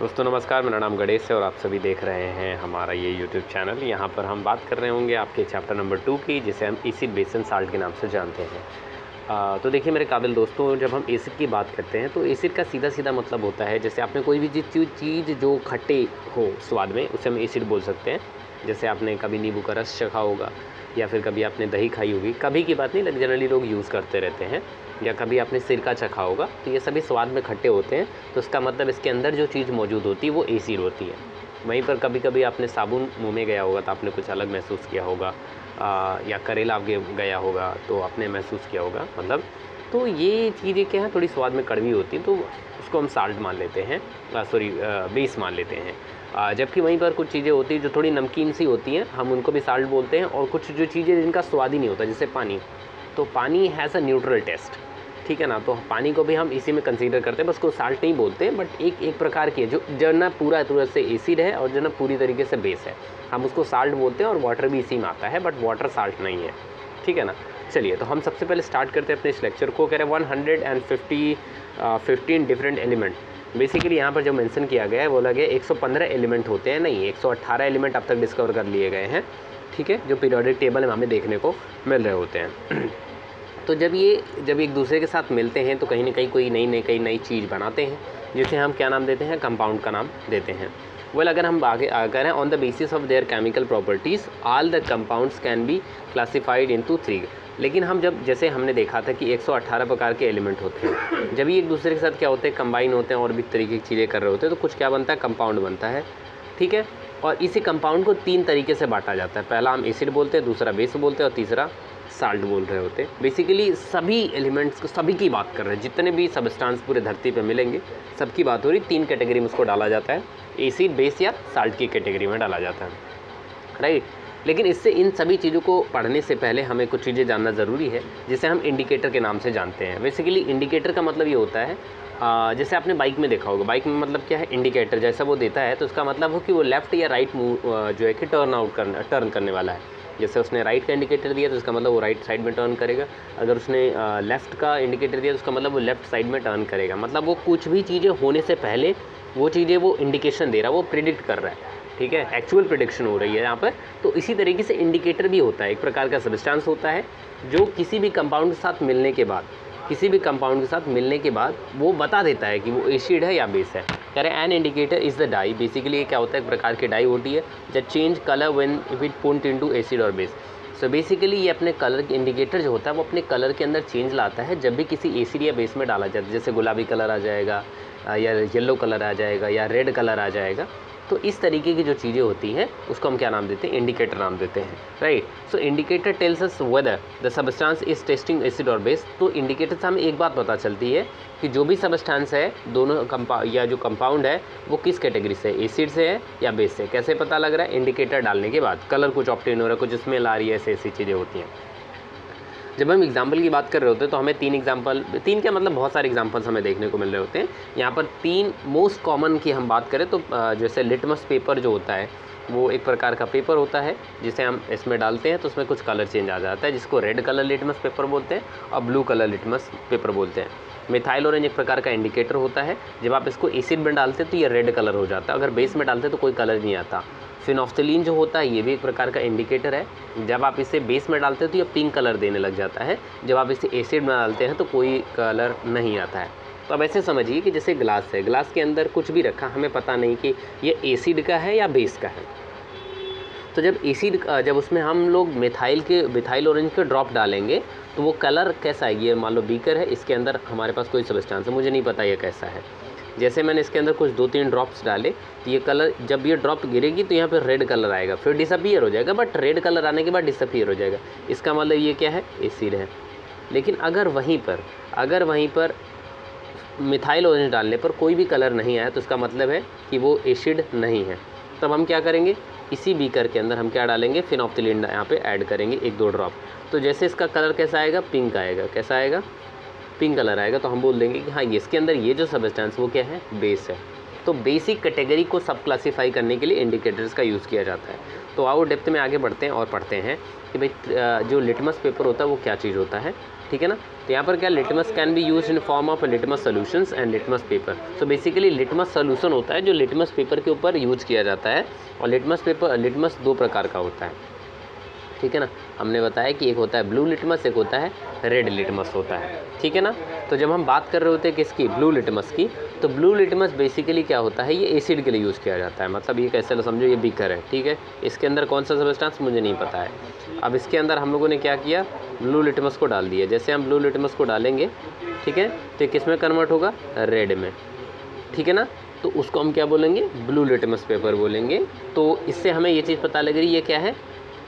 दोस्तों नमस्कार, मेरा नाम गणेश है और आप सभी देख रहे हैं हमारा ये YouTube चैनल। यहाँ पर हम बात कर रहे होंगे आपके चैप्टर नंबर 2 की, जिसे हम एसिड बेस एंड साल्ट के नाम से जानते हैं। तो देखिए मेरे काबिल दोस्तों, जब हम एसिड की बात करते हैं तो एसिड का सीधा सीधा मतलब होता है, जैसे आपने कोई भी चीज़ जो खट्टे हो स्वाद में, उसे हम एसिड बोल सकते हैं। जैसे आपने कभी नींबू का रस चखा होगा या फिर कभी आपने दही खाई होगी, कभी की बात नहीं, लेकिन जनरली लोग यूज़ करते रहते हैं। या कभी आपने सिरका चखा होगा, तो ये सभी स्वाद में खट्टे होते हैं, तो इसका मतलब इसके अंदर जो चीज़ मौजूद होती है वो एसिड होती है। वहीं पर कभी कभी आपने साबुन मुंह में गया होगा तो आपने कुछ अलग महसूस किया होगा, या करेला गया होगा तो आपने महसूस किया होगा, मतलब तो ये चीज़ें क्या है, थोड़ी स्वाद में कड़वी होती हैं, तो उसको हम साल्ट मान लेते हैं, बेस मान लेते हैं। जबकि वहीं पर कुछ चीज़ें होती हैं जो थोड़ी नमकीन सी होती हैं, हम उनको भी साल्ट बोलते हैं। और कुछ जो चीज़ें जिनका स्वाद ही नहीं होता, जैसे पानी, तो पानी हैज़ अ न्यूट्रल टेस्ट, ठीक है ना, तो पानी को भी हम इसी में कंसीडर करते हैं, बस को साल्ट नहीं बोलते, बट एक प्रकार की है जो ना पूरा तरह से एसिड है और जो ना पूरी तरीके से बेस है, हम उसको साल्ट बोलते हैं। और वाटर भी इसी में आता है, बट वाटर साल्ट नहीं है, ठीक है ना। चलिए, तो हम सबसे पहले स्टार्ट करते हैं अपने इस लेक्चर को। कह रहे 115 डिफरेंट एलिमेंट। बेसिकली यहाँ पर जो मेंशन किया गया है, बोला गया 115 एलिमेंट होते हैं, नहीं 118 एलिमेंट अब तक डिस्कवर कर लिए गए हैं, ठीक है, जो पीरियोडिक टेबल में हमें देखने को मिल रहे होते हैं। तो जब एक दूसरे के साथ मिलते हैं तो कहीं ना कहीं कोई नई चीज़ बनाते हैं, जिसे हम क्या नाम देते हैं, कंपाउंड का नाम देते हैं। अगर हम आगे अगर हैं, on the basis of their chemical properties all the compounds can be classified into 3। लेकिन हम जैसे हमने देखा था कि 118 प्रकार के एलिमेंट होते हैं, जब ये एक दूसरे के साथ क्या होते हैं, कंबाइन होते हैं और भी तरीके की चीज़ें कर रहे होते हैं, तो कुछ क्या बनता है, कंपाउंड बनता है, ठीक है। और इसी कंपाउंड को 3 तरीके से बांटा जाता है। पहला हम एसिड बोलते हैं, दूसरा बेस बोलते हैं और तीसरा साल्ट बोल रहे होते हैं। बेसिकली सभी एलिमेंट्स को, सभी की बात कर रहे हैं, जितने भी सबस्टांस पूरे धरती पे मिलेंगे सबकी बात हो रही। 3 कैटेगरी में उसको डाला जाता है, एसिड, बेस या साल्ट की कैटेगरी में डाला जाता है, राइट। लेकिन इससे इन सभी चीज़ों को पढ़ने से पहले हमें कुछ चीज़ें जानना ज़रूरी है, जिसे हम इंडिकेटर के नाम से जानते हैं। बेसिकली इंडिकेटर का मतलब ये होता है, जैसे आपने बाइक में देखा होगा, बाइक में मतलब क्या है, इंडिकेटर जैसा वो देता है, तो उसका मतलब हो कि वो लेफ़्ट या राइट जो है कि टर्न करने वाला है। जैसे उसने राइट का इंडिकेटर दिया तो उसका मतलब वो राइट साइड में टर्न करेगा। अगर उसने लेफ़्ट का इंडिकेटर दिया तो उसका मतलब वो लेफ़्ट साइड में टर्न करेगा। मतलब वो कुछ भी चीज़ें होने से पहले वो चीज़ें वो इंडिकेशन दे रहा है, वो प्रिडिक्ट कर रहा है, ठीक है, एक्चुअल प्रिडिक्शन हो रही है यहाँ पर। तो इसी तरीके से इंडिकेटर भी होता है, एक प्रकार का सब्सटेंस होता है जो किसी भी कंपाउंड के साथ मिलने के बाद वो बता देता है कि वो एसिड है या बेस है। कह रहे हैं an indicator is the dye. Basically ये क्या होता है, एक प्रकार की डाई होती है that change colour when it put into acid और बेस। सो बेसिकली ये अपने कलर के इंडिकेटर जो होता है वो अपने कलर के अंदर चेंज लाता है जब भी किसी एसिड या बेस में डाला जाता है। जैसे गुलाबी कलर आ जाएगा, या येलो कलर आ जाएगा, या रेड कलर आ जाएगा। तो इस तरीके की जो चीज़ें होती हैं उसको हम क्या नाम देते हैं, इंडिकेटर नाम देते हैं, right. So indicator tells us whether the substance is testing acid और बेस। तो इंडिकेटर से हमें एक बात पता चलती है कि जो भी सबस्टेंस है, दोनों जो कंपाउंड है वो किस कैटेगरी से है, एसिड से है या बेस से। कैसे पता लग रहा है, इंडिकेटर डालने के बाद कलर कुछ ऑब्टेन हो रहा है, कुछ स्मेल आ रही है, ऐसी चीज़ें होती हैं। जब हम एग्जाम्पल की बात कर रहे होते हैं तो हमें तीन क्या मतलब बहुत सारे एग्जाम्पल्स हमें देखने को मिल रहे होते हैं। यहाँ पर 3 मोस्ट कॉमन की हम बात करें तो जैसे लिटमस पेपर जो होता है, वो एक प्रकार का पेपर होता है जिसे हम इसमें डालते हैं तो उसमें कुछ कलर चेंज आ जाता है, जिसको रेड कलर लिटमस पेपर बोलते हैं और ब्लू कलर लिटमस पेपर बोलते हैं। मिथाइल ऑरेंज एक प्रकार का इंडिकेटर होता है, जब आप इसको एसिड में डालते हैं तो ये रेड कलर हो जाता है, अगर बेस में डालते हैं तो कोई कलर नहीं आता। फिनोफ्थलीन जो होता है ये भी एक प्रकार का इंडिकेटर है, जब आप इसे बेस में डालते हैं तो ये पिंक कलर देने लग जाता है, जब आप इसे एसिड में डालते हैं तो कोई कलर नहीं आता है। तो अब ऐसे समझिए कि जैसे ग्लास है, ग्लास के अंदर कुछ भी रखा, हमें पता नहीं कि ये एसिड का है या बेस का है। तो जब उसमें हम लोग मिथाइल ऑरेंज के ड्रॉप डालेंगे तो वो कलर कैसा है, ये मान लो बीकर है, इसके अंदर हमारे पास कोई सब्सटेंस है, मुझे नहीं पता ये कैसा है। जैसे मैंने इसके अंदर कुछ 2-3 ड्रॉप्स डाले तो ये कलर, जब ये ड्रॉप गिरेगी तो यहाँ पे रेड कलर आएगा, फिर डिसअपीयर हो जाएगा, बट रेड कलर आने के बाद डिसअपीयर हो जाएगा, इसका मतलब ये क्या है, एसिड है। लेकिन अगर वहीं पर मिथाइल ऑरेंज डालने पर कोई भी कलर नहीं आया तो उसका मतलब है कि वो एसिड नहीं है। तब हम क्या करेंगे, इसी बीकर के अंदर हम क्या डालेंगे, फिनोफ्थलीन यहाँ पे ऐड करेंगे 1-2 ड्रॉप। तो जैसे इसका कलर कैसा आएगा, पिंक आएगा, कैसा आएगा, पिंक कलर आएगा। तो हम बोल देंगे कि हाँ, इसके अंदर ये जो सब्सटेंस वो क्या है, बेस है। तो बेसिक कैटेगरी को सब क्लासीफाई करने के लिए इंडिकेटर्स का यूज़ किया जाता है। तो आओ डेप्थ में आगे बढ़ते हैं और पढ़ते हैं कि भाई जो लिटमस पेपर होता है वो क्या चीज़ होता है, ठीक है ना। तो यहाँ पर क्या litmus can be use in form of litmus solutions and litmus paper. So basically litmus solution होता है जो लिटमस पेपर के ऊपर यूज किया जाता है, और लिटमस 2 प्रकार का होता है, ठीक है ना। हमने बताया कि एक होता है ब्लू लिटमस, एक होता है रेड लिटमस होता है, ठीक है ना। तो जब हम बात कर रहे होते हैं किसकी, ब्लू लिटमस की, तो ब्लू लिटमस बेसिकली क्या होता है, ये एसिड के लिए यूज़ किया जाता है। मतलब ये कैसे समझो, ये बीकर है, ठीक है, इसके अंदर कौन सा सब्सटेंस मुझे नहीं पता है। अब इसके अंदर हम लोगों ने क्या किया, ब्लू लिटमस को डाल दिया। जैसे हम ब्लू लिटमस को डालेंगे, ठीक है, तो किस में कन्वर्ट होगा, रेड में, ठीक है ना। तो उसको हम क्या बोलेंगे, ब्लू लिटमस पेपर बोलेंगे। तो इससे हमें ये चीज़ पता लग रही है ये क्या है,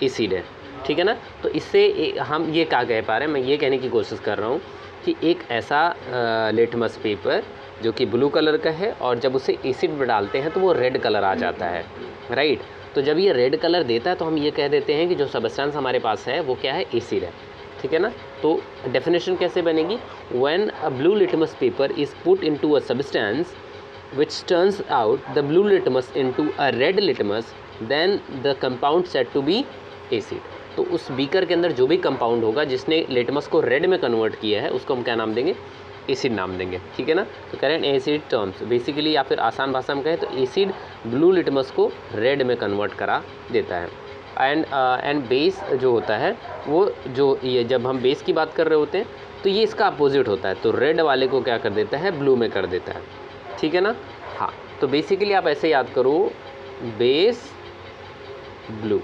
एसिड है, ठीक है ना। तो इससे हम ये क्या कह पा रहे हैं, मैं ये कहने की कोशिश कर रहा हूँ कि एक ऐसा लिटमस पेपर जो कि ब्लू कलर का है, और जब उसे एसिड में डालते हैं तो वो रेड कलर आ जाता है, राइट। तो जब ये रेड कलर देता है तो हम ये कह देते हैं कि जो सब्सटेंस हमारे पास है वो क्या है, एसिड है, ठीक है ना। तो डेफिनेशन कैसे बनेगी, when a blue litmus paper is put into a substance which turns out the blue litmus into a red litmus, then the compound said to be acid। तो उस बीकर के अंदर जो भी कंपाउंड होगा जिसने लिटमस को रेड में कन्वर्ट किया है उसको हम क्या नाम देंगे, एसिड नाम देंगे, ठीक है ना। तो कह रहे हैं एसिड टर्म्स, बेसिकली या फिर आसान भाषा में कहें तो एसिड ब्लू लिटमस को रेड में कन्वर्ट करा देता है। एंड बेस जो होता है वो जो ये जब हम बेस की बात कर रहे होते हैं तो ये इसका अपोजिट होता है, तो रेड वाले को क्या कर देता है, ब्लू में कर देता है, ठीक है ना। हाँ, तो बेसिकली आप ऐसे याद करो, बेस ब्लू,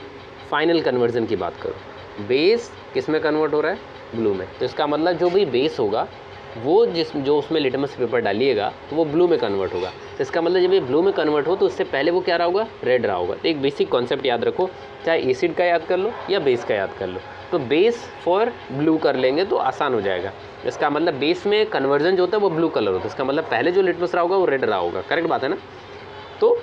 फाइनल कन्वर्जन की बात करो, बेस किस में कन्वर्ट हो रहा है, ब्लू में। तो इसका मतलब जो भी बेस होगा वो जो उसमें लिटमस पेपर डालिएगा तो वो ब्लू में कन्वर्ट होगा। तो इसका मतलब जब ये ब्लू में कन्वर्ट हो तो उससे पहले वो क्या रहा होगा, रेड रहा होगा। तो एक बेसिक कॉन्सेप्ट याद रखो, चाहे एसिड का याद कर लो या बेस का याद कर लो, तो बेस फॉर ब्लू कर लेंगे तो आसान हो जाएगा। इसका मतलब बेस में कन्वर्जन जो होता है वो ब्लू कलर होता है, इसका मतलब पहले जो लिटमस रहा होगा वो रेड रहा होगा, करेक्ट बात है ना। तो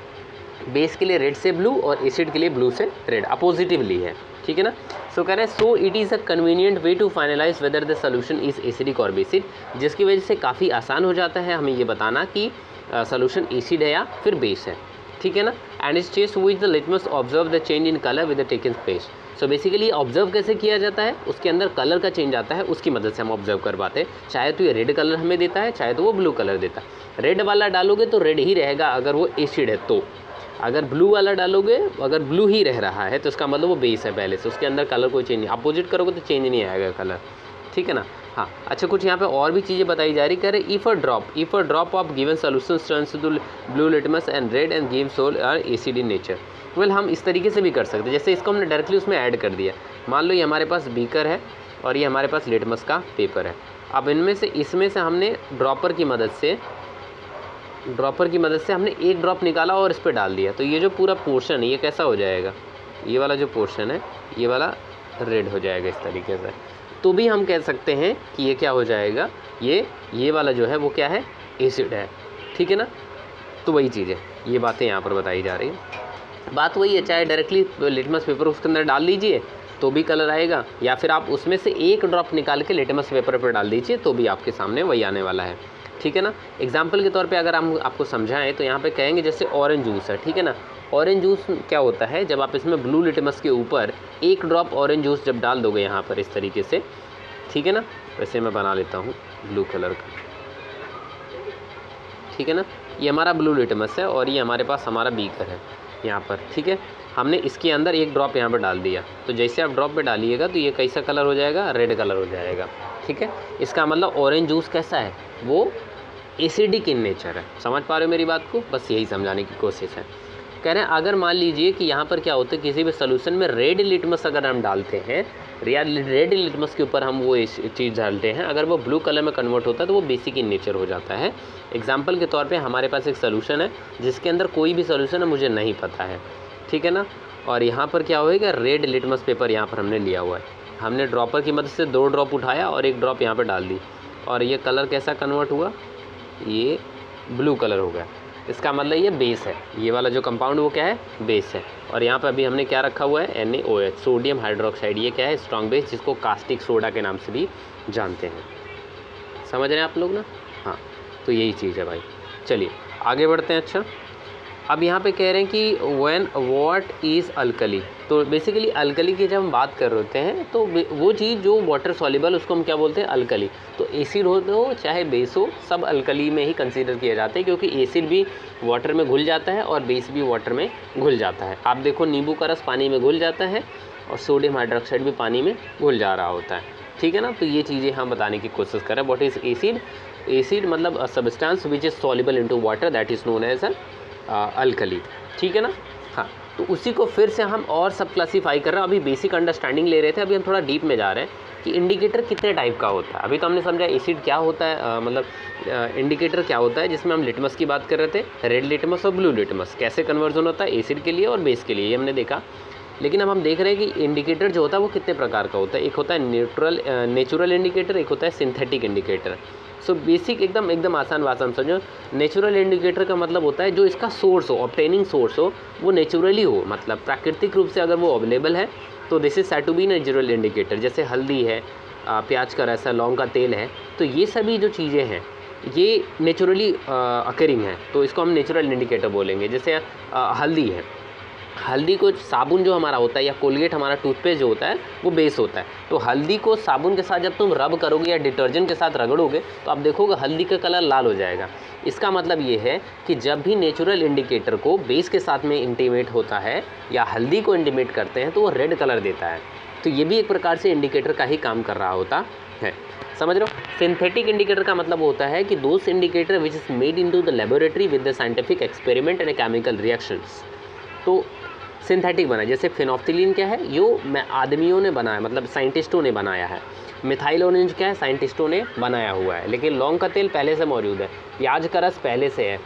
बेस के लिए रेड से ब्लू और एसिड के लिए ब्लू से रेड, अपोजिटिवली है, ठीक है ना। सो कह रहे हैं so it is a convenient way to finalise whether the solution is acidic और बेसिक, जिसकी वजह से काफ़ी आसान हो जाता है हमें ये बताना कि सोल्यूशन एसिड है या फिर बेस है, ठीक है ना। एंड इस chase with the litmus observe the change in colour with the taken space. So basically observe कैसे किया जाता है, उसके अंदर कलर का चेंज आता है, उसकी मदद से हम ऑब्जर्व कर पाते हैं। चाहे तो ये रेड कलर हमें देता है, चाहे तो वो ब्लू कलर देता है। रेड वाला डालोगे तो रेड ही रहेगा अगर वो एसिड है, तो अगर ब्लू वाला डालोगे, अगर ब्लू ही रह रहा है तो इसका मतलब वो बेस है पहले से, उसके अंदर कलर कोई चेंज नहीं। अपोजिट करोगे तो चेंज नहीं आएगा कलर, ठीक है ना। हाँ, अच्छा, कुछ यहाँ पे और भी चीज़ें बताई जा रही, कह रहे if a drop of given solution turns to blue litmus and red and give sol are acid in nature. Well, हम इस तरीके से भी कर सकते हैं, जैसे इसको हमने डायरेक्टली उसमें ऐड कर दिया। मान लो ये हमारे पास बीकर है और ये हमारे पास लिटमस का पेपर है। अब इसमें से हमने ड्रॉपर की मदद से हमने एक ड्रॉप निकाला और इस पर डाल दिया, तो ये जो पूरा पोर्शन है ये कैसा हो जाएगा, ये वाला जो पोर्शन है ये वाला रेड हो जाएगा इस तरीके से। तो भी हम कह सकते हैं कि ये क्या हो जाएगा, ये वाला जो है वो क्या है, एसिड है, ठीक है ना। तो वही चीज़ है, ये बातें यहाँ पर बताई जा रही है। बात वही है, चाहे डायरेक्टली लिटमस पेपर उसके अंदर डाल दीजिए तो भी कलर आएगा, या फिर आप उसमें से एक ड्रॉप निकाल के लिटमस पेपर पर डाल दीजिए तो भी आपके सामने वही आने वाला है, ठीक है ना। एग्जाम्पल के तौर पे अगर हम आपको समझाएं तो यहाँ पे कहेंगे जैसे ऑरेंज जूस है, ठीक है ना। ऑरेंज जूस क्या होता है, जब आप इसमें ब्लू लिटमस के ऊपर एक ड्रॉप ऑरेंज जूस जब डाल दोगे यहाँ पर इस तरीके से, ठीक है ना, वैसे मैं बना लेता हूँ ब्लू कलर का, ठीक है ना। ये हमारा ब्लू लिटमस है और ये हमारे पास हमारा बीकर है यहाँ पर, ठीक है। हमने इसके अंदर एक ड्रॉप यहाँ पर डाल दिया, तो जैसे आप ड्रॉप पे डालिएगा तो ये कैसा कलर हो जाएगा, रेड कलर हो जाएगा, ठीक है। इसका मतलब ऑरेंज जूस कैसा है, वो एसिडिक इन नेचर है। समझ पा रहे हो मेरी बात को, बस यही समझाने की कोशिश है। कह रहे हैं अगर मान लीजिए कि यहाँ पर क्या होता है, किसी भी सोल्यूशन में रेड लिटमस अगर हम डालते हैं, या रेड लिटमस के ऊपर हम वो चीज़ डालते हैं, अगर वो ब्लू कलर में कन्वर्ट होता है तो वो बेसिक इन नेचर हो जाता है। एग्जाम्पल के तौर पे हमारे पास एक सोल्यूशन है जिसके अंदर कोई भी सोल्यूशन है मुझे नहीं पता है, ठीक है ना। और यहाँ पर क्या होएगा, रेड लिटमस पेपर यहाँ पर हमने लिया हुआ है, हमने ड्रॉपर की मदद से 2 ड्रॉप उठाया और एक ड्रॉप यहाँ पर डाल दी, और ये कलर कैसा कन्वर्ट हुआ, ये ब्लू कलर हो गया। इसका मतलब ये बेस है, ये वाला जो कंपाउंड वो क्या है, बेस है। और यहाँ पर अभी हमने क्या रखा हुआ है, NaOH, सोडियम हाइड्रोक्साइड, ये क्या है, स्ट्रॉन्ग बेस, जिसको कास्टिक सोडा के नाम से भी जानते हैं। समझ रहे हैं आप लोग ना। हाँ, तो यही चीज़ है भाई। चलिए आगे बढ़ते हैं। अच्छा, अब यहाँ पे कह रहे हैं कि व्हेन व्हाट इज़ अल्कली, तो बेसिकली अल्कली की जब हम बात कर रहे होते हैं तो वो चीज़ जो वाटर सॉल्युबल उसको हम क्या बोलते हैं, अल्कली। तो एसिड हो चाहे बेस हो, सब अल्कली में ही कंसीडर किए जाते हैं, क्योंकि एसिड भी वाटर में घुल जाता है और बेस भी वाटर में घुल जाता है। आप देखो नींबू का रस पानी में घुल जाता है और सोडियम हाइड्रोक्साइड भी पानी में घुल जा रहा होता है, ठीक है ना। तो ये चीज़ें हम बताने की कोशिश कर रहे हैं। What is acid? एसिड मतलब a substance which is soluble into water, that is known as alkali, ठीक है ना। हाँ, तो उसी को फिर से हम और सब क्लासीफाई कर रहे हैं। अभी बेसिक अंडरस्टैंडिंग ले रहे थे, अभी हम थोड़ा डीप में जा रहे हैं कि इंडिकेटर कितने टाइप का होता है। अभी तो हमने समझा एसिड क्या होता है, मतलब इंडिकेटर क्या होता है, जिसमें हम लिटमस की बात कर रहे थे, रेड लिटमस और ब्लू लिटमस, कैसे कन्वर्जन होता है एसिड के लिए और बेस के लिए, ये हमने देखा। लेकिन अब हम देख रहे हैं कि इंडिकेटर जो होता है वो कितने प्रकार का होता है। एक होता है नेचुरल इंडिकेटर, एक होता है सिंथेटिक इंडिकेटर। सो बेसिक एकदम आसान भाषा में समझो, नेचुरल इंडिकेटर का मतलब होता है जो इसका सोर्स हो, ऑब्टेनिंग सोर्स हो, वो नेचुरली हो, मतलब प्राकृतिक रूप से अगर वो अवेलेबल है तो this is said to be natural indicator. जैसे हल्दी है, प्याज का रस है, लौंग का तेल है, तो ये सभी जो चीज़ें हैं ये नेचुरली अकरिंग है, तो इसको हम नेचुरल इंडिकेटर बोलेंगे। जैसे हल्दी है, हल्दी को साबुन जो हमारा होता है या कोलगेट हमारा टूथपेस्ट जो होता है वो बेस होता है। तो हल्दी को साबुन के साथ जब तुम रब करोगे या डिटर्जेंट के साथ रगड़ोगे तो आप देखोगे हल्दी का कलर लाल हो जाएगा। इसका मतलब ये है कि जब भी नेचुरल इंडिकेटर को बेस के साथ में इंटीमेट होता है या हल्दी को इंटीमेट करते हैं तो वो रेड कलर देता है। तो ये भी एक प्रकार से इंडिकेटर का ही काम कर रहा होता है, समझ रहे हो। सिंथेटिक इंडिकेटर का मतलब होता है कि those indicator which is made into the laboratory with the scientific experiment and chemical reactions. तो सिंथेटिक बना, जैसे फिनोफ्थिलीन क्या है, यो मैं आदमियों ने बनाया, मतलब साइंटिस्टों ने बनाया है। मिथाइल ऑरेंज क्या है, साइंटिस्टों ने बनाया हुआ है। लेकिन लौंग का तेल पहले से मौजूद है, प्याज का रस पहले से है,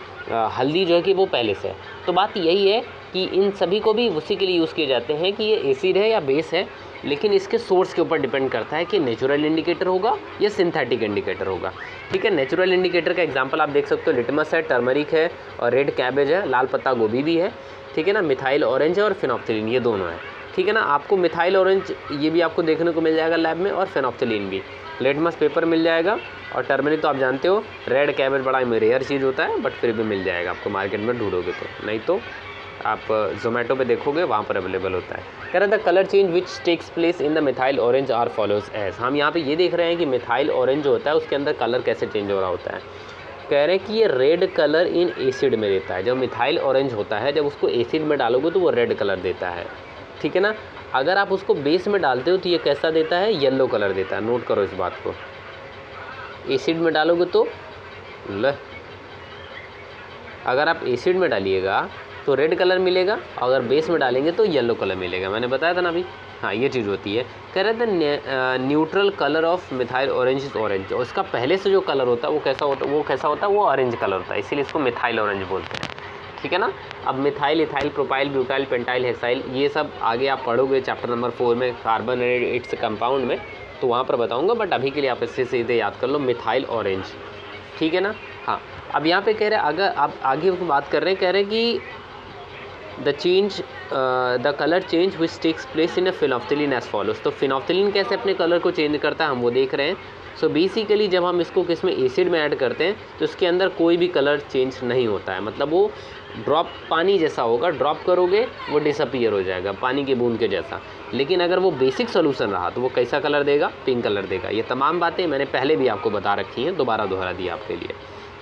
हल्दी जो है कि वो पहले से है। तो बात यही है कि इन सभी को भी उसी के लिए यूज़ किए जाते हैं कि ये एसिड है या बेस है, लेकिन इसके सोर्स के ऊपर डिपेंड करता है कि नेचुरल इंडिकेटर होगा या सिंथेटिक इंडिकेटर होगा, ठीक है। नेचुरल इंडिकेटर का एग्जांपल आप देख सकते हो, लिटमस है, टर्मरिक है और रेड कैबेज है, लाल पत्ता गोभी भी है, ठीक है ना। मिथाइल ऑरेंज है और फिनोफ्थिलीन, ये दोनों है, ठीक है ना। आपको मिथाइल ऑरेंज ये भी आपको देखने को मिल जाएगा लैब में, और फिनोफ्थिलीन भी। लिटमस पेपर मिल जाएगा, और टर्मरिक तो आप जानते हो, रेड कैबेज बड़ा रेयर चीज़ होता है, बट फिर भी मिल जाएगा आपको मार्केट में ढूंढोगे तो, नहीं तो आप जोमेटो पे देखोगे वहाँ पर अवेलेबल होता है। कह रहा था colour change which takes place in the methyl orange are follows as. हम यहाँ पे ये देख रहे हैं कि मिथाइल ऑरेंज जो होता है उसके अंदर कलर कैसे चेंज हो रहा होता है। कह रहे हैं कि ये रेड कलर इन एसिड में देता है। जब मिथाइल ऑरेंज होता है, जब उसको एसिड में डालोगे तो वो रेड कलर देता है, ठीक है ना। अगर आप उसको बेस में डालते हो तो ये कैसा देता है, येलो कलर देता है। नोट करो इस बात को, एसिड में डालोगे तो अगर आप एसिड में डालिएगा तो रेड कलर मिलेगा, अगर बेस में डालेंगे तो येलो कलर मिलेगा। मैंने बताया था ना अभी, हाँ ये चीज़ होती है। कह रहे थे neutral colour of methyl orange is orange, और इसका पहले से जो कलर होता है वो कैसा होता है, वो ऑरेंज कलर होता है, इसीलिए इसको मिथाइल ऑरेंज बोलते हैं, ठीक है ना। अब methyl, ethyl, propyl, butyl, pentyl, hexyl, ये सब आगे आप पढ़ोगे चैप्टर नंबर 4 में, कार्बन एंड इट्स कंपाउंड में, तो वहाँ पर बताऊँगा। बट अभी के लिए आप इससे सीधे याद कर लो मिथाइल ऑरेंज, ठीक है ना। हाँ, अब यहाँ पे कह रहे हैं, अगर आप आगे बात कर रहे हैं, कह रहे हैं कि the colour change which takes place in a phenolphthalein as follows. तो फिनोफ्थिलीन कैसे अपने कलर को चेंज करता है हम वो देख रहे हैं। सो बेसिकली जब हम इसको किस में एसिड में ऐड करते हैं तो इसके अंदर कोई भी कलर चेंज नहीं होता है, मतलब वो ड्रॉप पानी जैसा होगा, ड्रॉप करोगे वो डिसअपीयर हो जाएगा पानी की बूंद के जैसा। लेकिन अगर वो बेसिक सोल्यूशन रहा तो वो कैसा कलर देगा, पिंक कलर देगा। ये तमाम बातें मैंने पहले भी आपको बता रखी हैं, दोबारा दोहरा दी आपके लिए,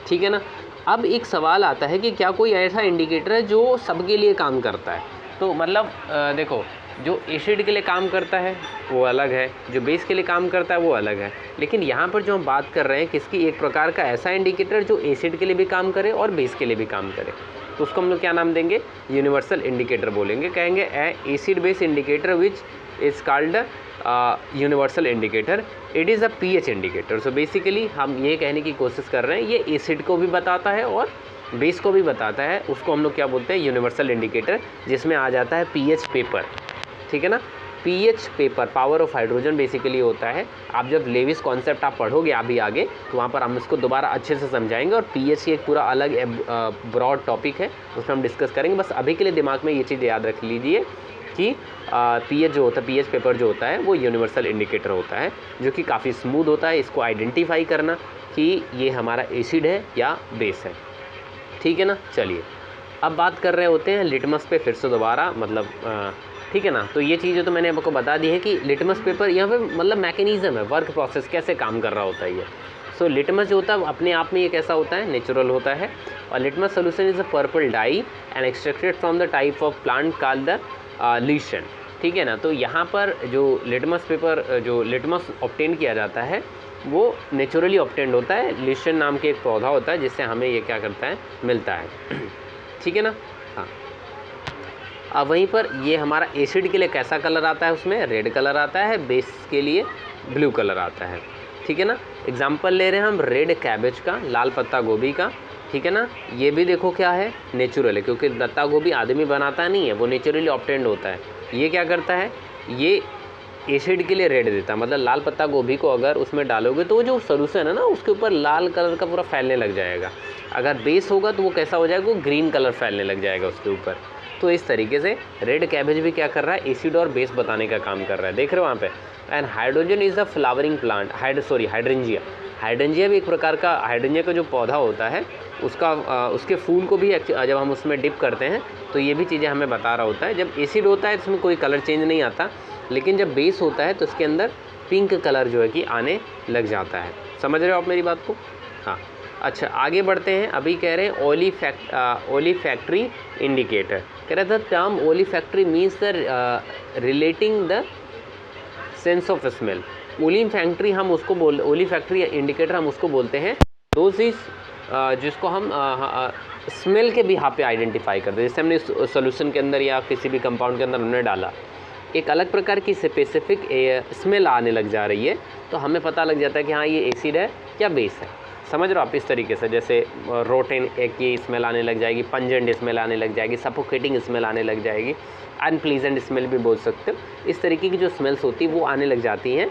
ठीक है ना। अब एक सवाल आता है कि क्या कोई ऐसा इंडिकेटर है जो सबके लिए काम करता है। तो मतलब देखो, जो एसिड के लिए काम करता है वो अलग है, जो बेस के लिए काम करता है वो अलग है। लेकिन यहाँ पर जो हम बात कर रहे हैं किसकी, एक प्रकार का ऐसा इंडिकेटर जो एसिड के लिए भी काम करे और बेस के लिए भी काम करे, तो उसको हम लोग क्या नाम देंगे, यूनिवर्सल इंडिकेटर बोलेंगे। कहेंगे acid base indicator which is called universal indicator, it is a pH indicator. So basically हम ये कहने की कोशिश कर रहे हैं ये एसिड को भी बताता है और बेस को भी बताता है, उसको हम लोग क्या बोलते हैं, यूनिवर्सल इंडिकेटर, जिसमें आ जाता है पीएच पेपर, ठीक है ना। PH paper, power of hydrogen basically होता है। आप जब लेविस कॉन्सेप्ट आप पढ़ोगे अभी आगे तो वहाँ पर हम इसको दोबारा अच्छे से समझाएंगे, और पीएच की एक पूरा अलग ब्रॉड टॉपिक है, उसमें हम डिस्कस करेंगे। बस अभी के लिए दिमाग में ये चीज़ याद रख लीजिए कि पीएच जो होता है, पीएच पेपर जो होता है वो यूनिवर्सल इंडिकेटर होता है, जो कि काफ़ी स्मूथ होता है इसको आइडेंटिफाई करना कि ये हमारा एसिड है या बेस है, ठीक है ना। चलिए अब बात कर रहे होते हैं लिटमस पे फिर से दोबारा, मतलब ठीक है ना। तो ये चीज़ें तो मैंने आपको बता दी है कि लिटमस पेपर यहाँ पे मतलब मैकेनिज़्म है, वर्क प्रोसेस कैसे काम कर रहा होता है ये। सो लिटमस जो होता है अपने आप में ये कैसा होता है, नेचुरल होता है। और litmus solution is a purple dye and extracted from the type of plant called the lichen, ठीक है ना। तो यहाँ पर जो लिटमस पेपर, जो लिटमस ऑब्टेन किया जाता है वो नेचुरली ऑब्टेंड होता है, लीशन नाम के एक पौधा होता है जिससे हमें ये क्या करता है, मिलता है, ठीक है ना। हाँ, अब वहीं पर ये हमारा एसिड के लिए कैसा कलर आता है, उसमें रेड कलर आता है, बेस के लिए ब्लू कलर आता है, ठीक है ना। एग्जाम्पल ले रहे हैं हम रेड कैबेज का, लाल पत्ता गोभी का, ठीक है ना। ये भी देखो क्या है, नेचुरल है, क्योंकि पत्ता गोभी आदमी बनाता नहीं है, वो नेचुरली ऑब्टेंड होता है। ये क्या करता है, ये एसिड के लिए रेड देता है, मतलब लाल पत्ता गोभी को अगर उसमें डालोगे तो वो जो सोल्यूशन है ना उसके ऊपर लाल कलर का पूरा फैलने लग जाएगा। अगर बेस होगा तो वो कैसा हो जाएगा, वो ग्रीन कलर फैलने लग जाएगा उसके ऊपर। तो इस तरीके से रेड कैबेज भी क्या कर रहा है, एसिड और बेस बताने का काम कर रहा है, देख रहे हो वहाँ पे। And hydrogen is a flowering plant, hydrangea, hydrangea भी एक प्रकार का, हाइड्रेंजिया का जो पौधा होता है उसका उसके फूल को भी जब हम उसमें डिप करते हैं तो ये भी चीज़ें हमें बता रहा होता है। जब एसिड होता है इसमें कोई कलर चेंज नहीं आता, लेकिन जब बेस होता है तो इसके अंदर पिंक कलर जो है कि आने लग जाता है। समझ रहे हो आप मेरी बात को? हाँ, अच्छा आगे बढ़ते हैं। अभी कह रहे हैं ओली फैक्ट्री इंडिकेटर, कह रहे the term olfactory means the relating the sense of smell. Olfactory हम उसको ओली फैक्ट्री इंडिकेटर हम उसको बोलते हैं दोज इज जिसको हम स्मेल के बिहाफ पे आइडेंटिफाई करते हैं। जैसे हमने सोल्यूशन के अंदर या किसी भी कंपाउंड के अंदर हमने डाला, एक अलग प्रकार की स्पेसिफिक स्मेल आने लग जा रही है तो हमें पता लग जाता है कि हाँ ये एसिड है या बेस है। समझ रहे हो आप? इस तरीके से जैसे रोटेन एक ये स्मेल आने लग जाएगी, पंजेंट स्मेल आने लग जाएगी, सफोकेटिंग स्मेल आने लग जाएगी, अनप्लीजेंट स्मेल भी बोल सकते हो। इस तरीके की जो स्मेल्स होती है वो आने लग जाती हैं,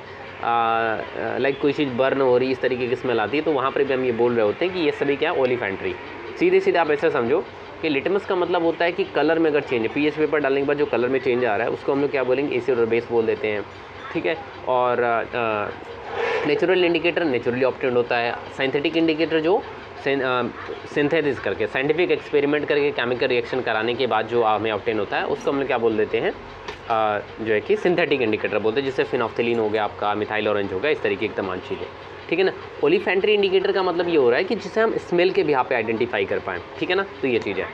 लाइक कोई चीज़ बर्न हो रही, इस तरीके की स्मेल आती है, तो वहाँ पर भी हम ये बोल रहे होते हैं कि ये सभी क्या, ओलिफेंट्री। सीधे सीधे आप ऐसा समझो कि लिटमस का मतलब होता है कि कलर में अगर चेंज है, पीएच पेपर डालने के बाद जो कलर में चेंज आ रहा है उसको हम लोग क्या बोलेंगे, एसिड और बेस बोल देते हैं, ठीक है। और नेचुरल इंडिकेटर नेचुरली ऑब्टेन्ड होता है, साइंथेटिक इंडिकेटर जो सिंथेसिस करके, साइंटिफिक एक्सपेरिमेंट करके, केमिकल रिएक्शन कराने के बाद जो हमें ऑब्टेन होता है उसको हम लोग क्या बोल देते हैं, जो है कि सिंथेटिक इंडिकेटर बोलते हैं, जिससे फिनोफ्थलीन हो गया आपका, मिथाइल ऑरेंज हो गया, इस तरीके की तमाम चीज़ें, ठीक है ना। ओलिफेंट्री इंडिकेटर का मतलब ये हो रहा है कि जिसे हम स्मेल के बिहाफ पे आइडेंटिफाई कर पाएँ, ठीक है ना। तो ये चीज़ है।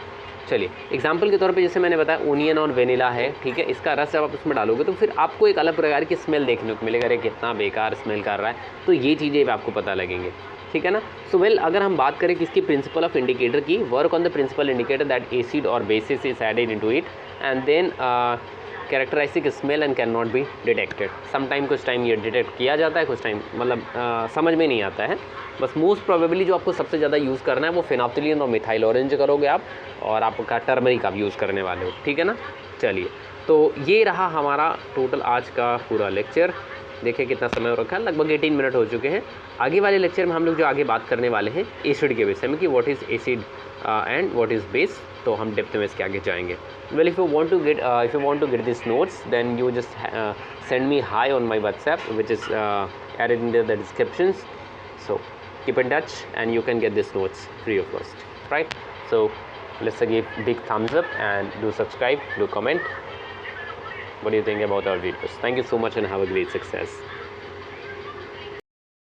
चलिए एग्जाम्पल के तौर पे जैसे मैंने बताया ओनियन और वेनिला है, ठीक है, इसका रस जब आप उसमें डालोगे तो फिर आपको एक अलग प्रकार की स्मेल देखने को मिलेगा, अरे कितना बेकार स्मेल कर रहा है, तो ये चीज़ें भी आपको पता लगेंगे, ठीक है ना। सो वेल अगर हम बात करें किसकी, प्रिंसिपल ऑफ इंडिकेटर की, work on the principle indicator that acid और bases is added into it and then characteristic smell and can not be detected. Sometime कुछ टाइम ये डिटेक्ट किया जाता है, कुछ टाइम मतलब समझ में नहीं आता है। बस मोस्ट प्रोबेबली जो आपको सबसे ज़्यादा यूज़ करना है वो फिनोफ्थलीन और मिथाइल ऑरेंज करोगे आप, और आपका टर्मरिक आप यूज़ करने वाले हो, ठीक है ना। चलिए तो ये रहा हमारा टोटल आज का पूरा लेक्चर। देखिए कितना समय हो रखा है, लगभग 18 मिनट हो चुके हैं। आगे वाले लेक्चर में हम लोग जो आगे बात करने वाले हैं एसिड के विषय में कि what is acid and what is base, तो हम डेप्थ में इसके आगे जाएंगे। Well if you want to get this notes then you just send me hi on my WhatsApp which is added in the descriptions, so keep in touch and you can get these notes free of cost, right? So let's give big thumbs up and do subscribe, do comment. What do you think about our videos? Thank you so much and have a great success.